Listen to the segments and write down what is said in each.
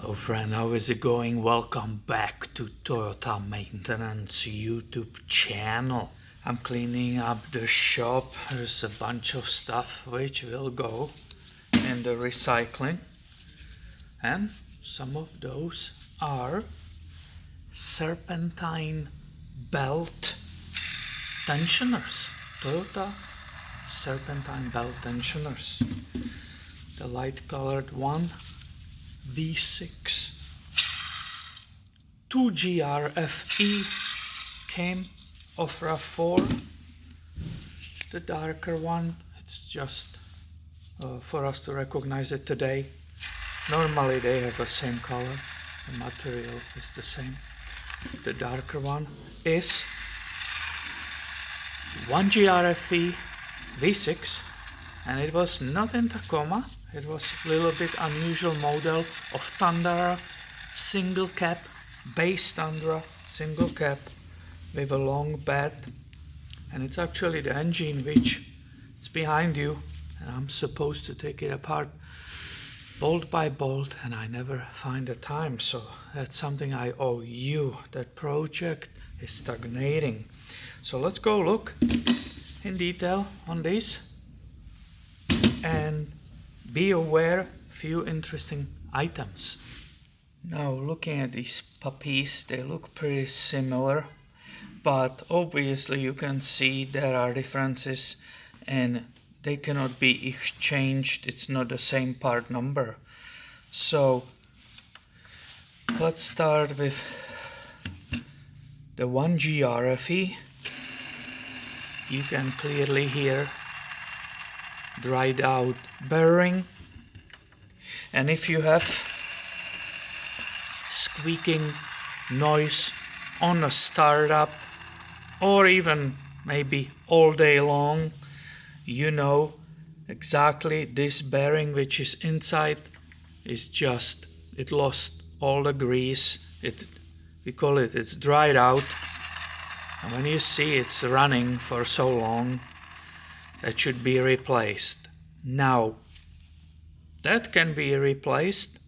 Hello friend, how is it going? Welcome back to Toyota Maintenance YouTube channel. I'm cleaning up the shop. There's a bunch of stuff which will go in the recycling. And some of those are Serpentine belt tensioners. Toyota Serpentine belt tensioners. The light colored one. V6 2GRFE came of RAV4. The darker one, it's just for us to recognize it today. Normally they have the same color, the material is the same. The darker one is 1GRFE V6, and it was not in Tacoma. It was a little bit unusual model of Tundra, single cab, base Tundra, single cab with a long bed, and it's actually the engine which is behind you, and I'm supposed to take it apart bolt by bolt, and I never find the time, so that's something I owe you. That project is stagnating. So let's go look in detail on this and be aware few interesting items. Now looking at these puppies, they look pretty similar, but obviously you can see there are differences and they cannot be exchanged. It's not the same part number. So let's start with the 1GRFE. You can clearly hear dried out bearing, and if you have squeaking noise on a startup or even maybe all day long, you know exactly this bearing which is inside is just, it lost all the grease. We call it, it's dried out, and when you see it's running for so long, that should be replaced. Now, that can be replaced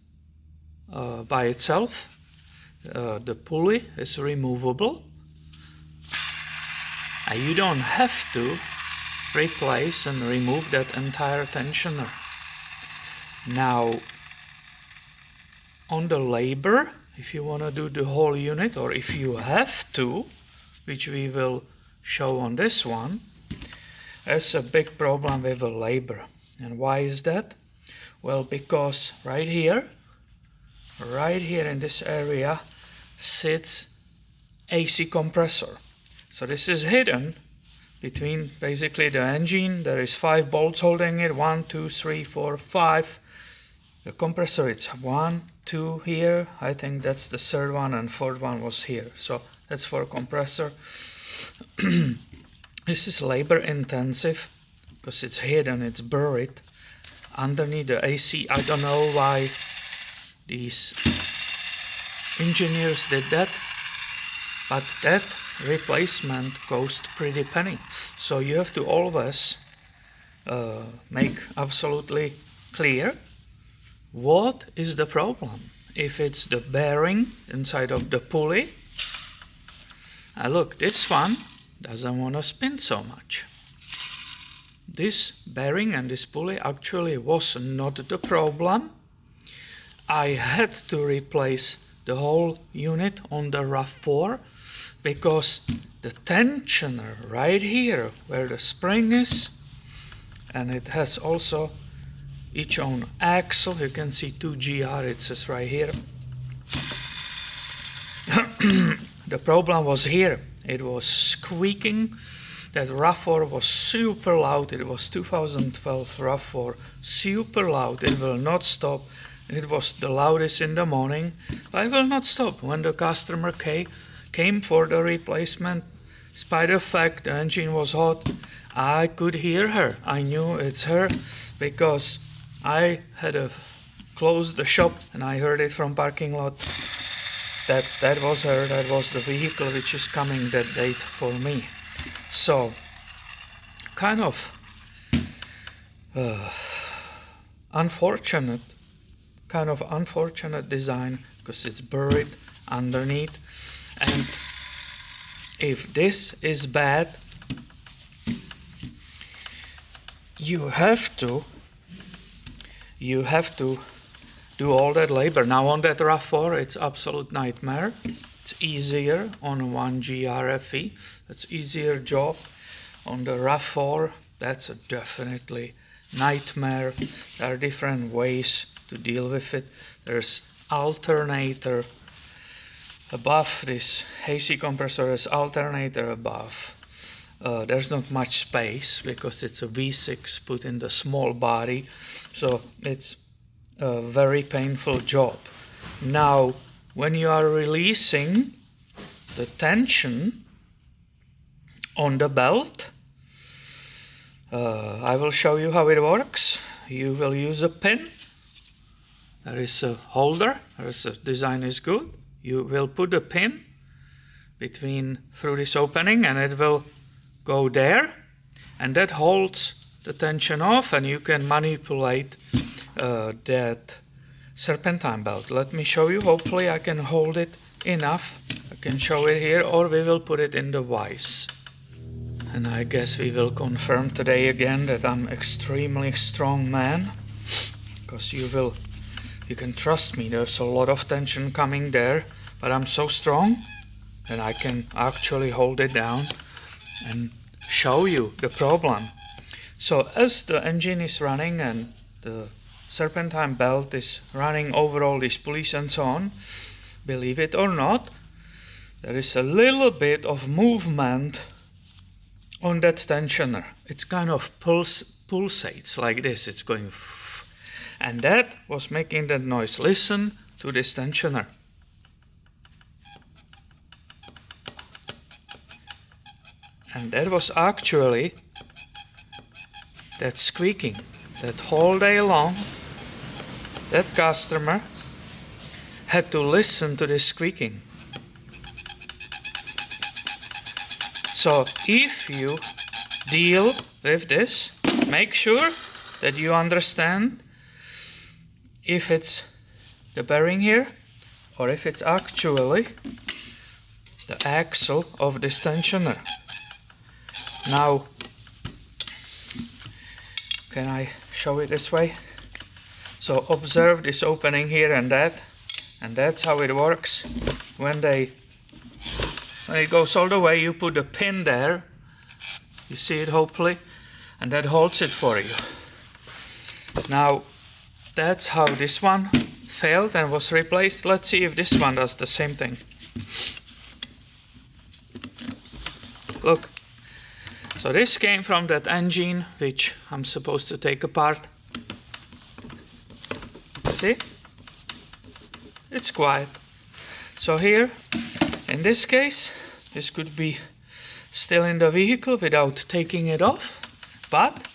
by itself. The pulley is removable. And you don't have to replace and remove that entire tensioner. Now, on the labor, if you want to do the whole unit, or if you have to, which we will show on this one, there's a big problem with the labor. And why is that? Well, because right here in this area sits AC compressor. So this is hidden between basically the engine. There is 5 bolts holding it, 1, 2, 3, 4, 5. The compressor, it's 1, 2 here. I think that's the third one, and fourth one was here. So that's for compressor. This is labor intensive because it's hidden, it's buried underneath the AC. I don't know why these engineers did that, but that replacement cost pretty penny. So you have to always make absolutely clear what is the problem. If it's the bearing inside of the pulley, look, this one doesn't want to spin so much. This bearing and this pulley actually was not the problem. I had to replace the whole unit on the RAV4 because the tensioner right here where the spring is, and it has also its own axle. You can see 2GR, it says right here. The problem was here. It was squeaking. That RAV4 was super loud. It was 2012 RAV4, super loud. It will not stop. It was the loudest in the morning, but it will not stop. When the customer came for the replacement, despite the fact the engine was hot, I could hear her. I knew it's her because I had closed the shop and I heard it from parking lot. That was her, that was the vehicle which is coming that date for me. So, kind of unfortunate kind of unfortunate design because it's buried underneath. And if this is bad, you have to do all that labor. Now on that RAV4, it's absolute nightmare. It's easier on 1GR FE. It's easier job. On the RAV4, that's a definitely nightmare. There are different ways to deal with it. There's alternator above this AC compressor. Is alternator above. There's not much space because it's a V6 put in the small body, so it's a very painful job. Now, when you are releasing the tension on the belt, I will show you how it works. You will use a pin. There is a holder. The design is good. You will put a pin through this opening, and it will go there, and that holds the tension off, and you can manipulate that serpentine belt. Let me show you. Hopefully I can hold it enough. I can show it here, or we will put it in the vise. And I guess we will confirm today again that I'm extremely strong man, because you can trust me. There's a lot of tension coming there, but I'm so strong that I can actually hold it down and show you the problem. So as the engine is running and the serpentine belt is running over all these pulleys and so on, believe it or not, there is a little bit of movement on that tensioner. It's kind of pulsates like this. It's going and that was making that noise. Listen to this tensioner. And that was actually that squeaking. That whole day long, that customer had to listen to this squeaking. So if you deal with this, make sure that you understand if it's the bearing here or if it's actually the axle of this tensioner. Now, can I show it this way? So observe this opening here and that's how it works. When it goes all the way, you put a pin there. You see it hopefully, and that holds it for you. Now, that's how this one failed and was replaced. Let's see if this one does the same thing. Look. So this came from that engine which I'm supposed to take apart. See? It's quiet. So here, in this case, this could be still in the vehicle without taking it off, but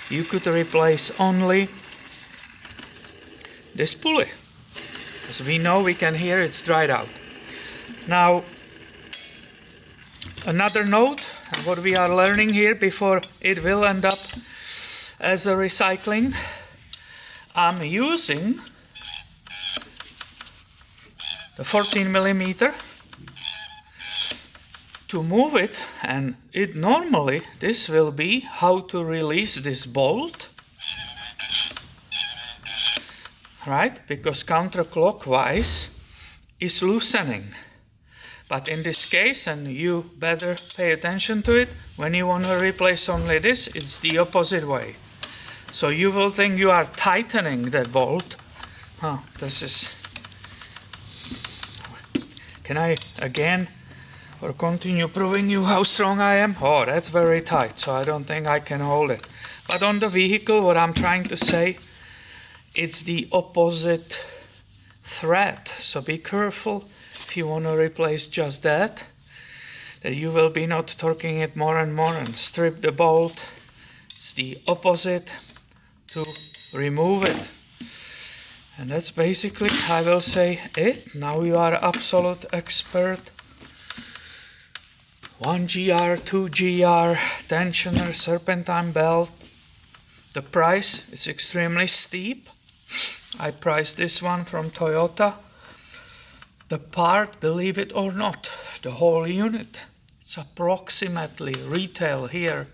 you could replace only this pulley. As we know, we can hear it's dried out. Now, another note, and what we are learning here before it will end up as a recycling, I'm using the 14mm to move it, and it normally, this will be how to release this bolt, right? Because counterclockwise is loosening. But in this case, and you better pay attention to it, when you want to replace only this, it's the opposite way. So you will think you are tightening that bolt. This is... Can I again or continue proving you how strong I am? Oh, that's very tight, so I don't think I can hold it. But on the vehicle, what I'm trying to say, it's the opposite thread. So be careful. If you want to replace just that you will be not torquing it more and more and strip the bolt. It's the opposite to remove it. And that's basically, I will say, it. Now you are absolute expert. 1GR, 2GR, tensioner, serpentine belt. The price is extremely steep. I priced this one from Toyota. The part, believe it or not, the whole unit, it's approximately retail here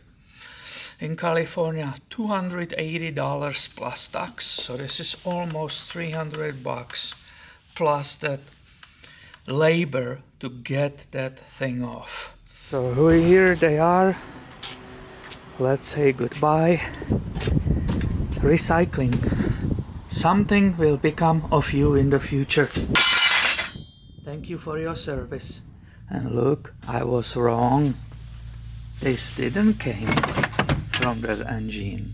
in California $280 plus tax. So this is almost $300 plus that labor to get that thing off. So here they are. Let's say goodbye. Recycling. Something will become of you in the future. Thank you for your service. And look, I was wrong. This didn't came from that engine.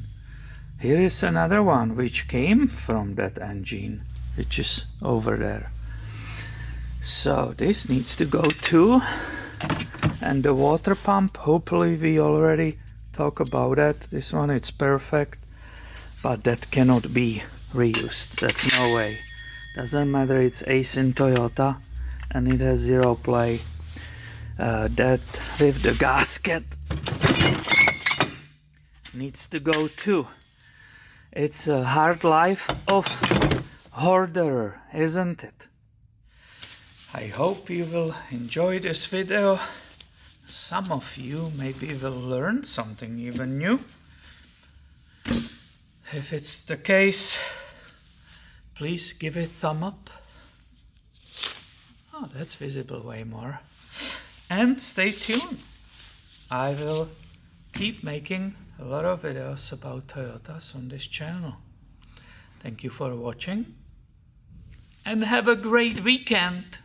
Here is another one which came from that engine, which is over there. So this needs to go too. And the water pump, hopefully we already talk about that. This one, it's perfect, but that cannot be reused. That's no way. Doesn't matter, it's Ace in Toyota and it has zero play. That with the gasket needs to go too. It's a hard life of hoarder, isn't it? I hope you will enjoy this video. Some of you maybe will learn something even new. If it's the case, please give it a thumb up. Oh, that's visible way more. And stay tuned. I will keep making a lot of videos about Toyotas on this channel. Thank you for watching and have a great weekend.